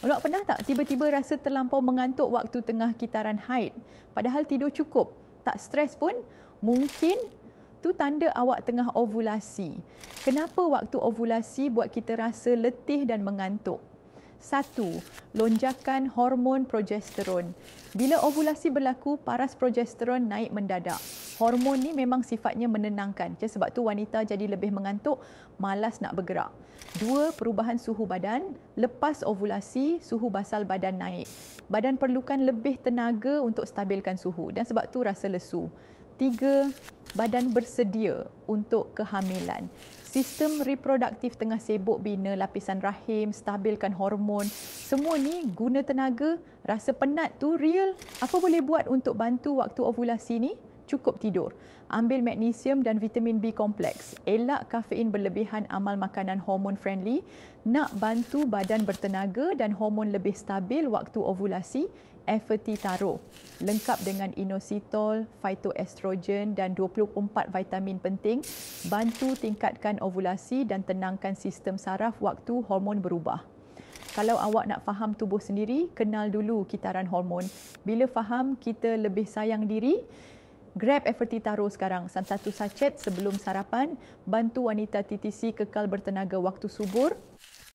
Awak pernah tak tiba-tiba rasa terlampau mengantuk waktu tengah kitaran haid? Padahal tidur cukup, tak stres pun? Mungkin tu tanda awak tengah ovulasi. Kenapa waktu ovulasi buat kita rasa letih dan mengantuk? 1. Lonjakan hormon progesteron. Bila ovulasi berlaku, paras progesteron naik mendadak. Hormon ni memang sifatnya menenangkan. Sebab tu wanita jadi lebih mengantuk, malas nak bergerak. 2. Perubahan suhu badan. Lepas ovulasi, suhu basal badan naik. Badan perlukan lebih tenaga untuk stabilkan suhu dan sebab tu rasa lesu. 3. Badan bersedia untuk kehamilan. Sistem reproduktif tengah sibuk bina lapisan rahim, stabilkan hormon. Semua ni guna tenaga, rasa penat tu real. Apa boleh buat untuk bantu waktu ovulasi ni? Cukup tidur. Ambil magnesium dan vitamin B kompleks. Elak kafein berlebihan, amal makanan hormon friendly. Nak bantu badan bertenaga dan hormon lebih stabil waktu ovulasi, Efferti-Taro. Lengkap dengan inositol, phytoestrogen dan 24 vitamin penting. Bantu tingkatkan ovulasi dan tenangkan sistem saraf waktu hormon berubah. Kalau awak nak faham tubuh sendiri, kenal dulu kitaran hormon. Bila faham kita lebih sayang diri, grab Efferti-Taro sekarang. Satu sachet sebelum sarapan, bantu wanita TTC kekal bertenaga waktu subur.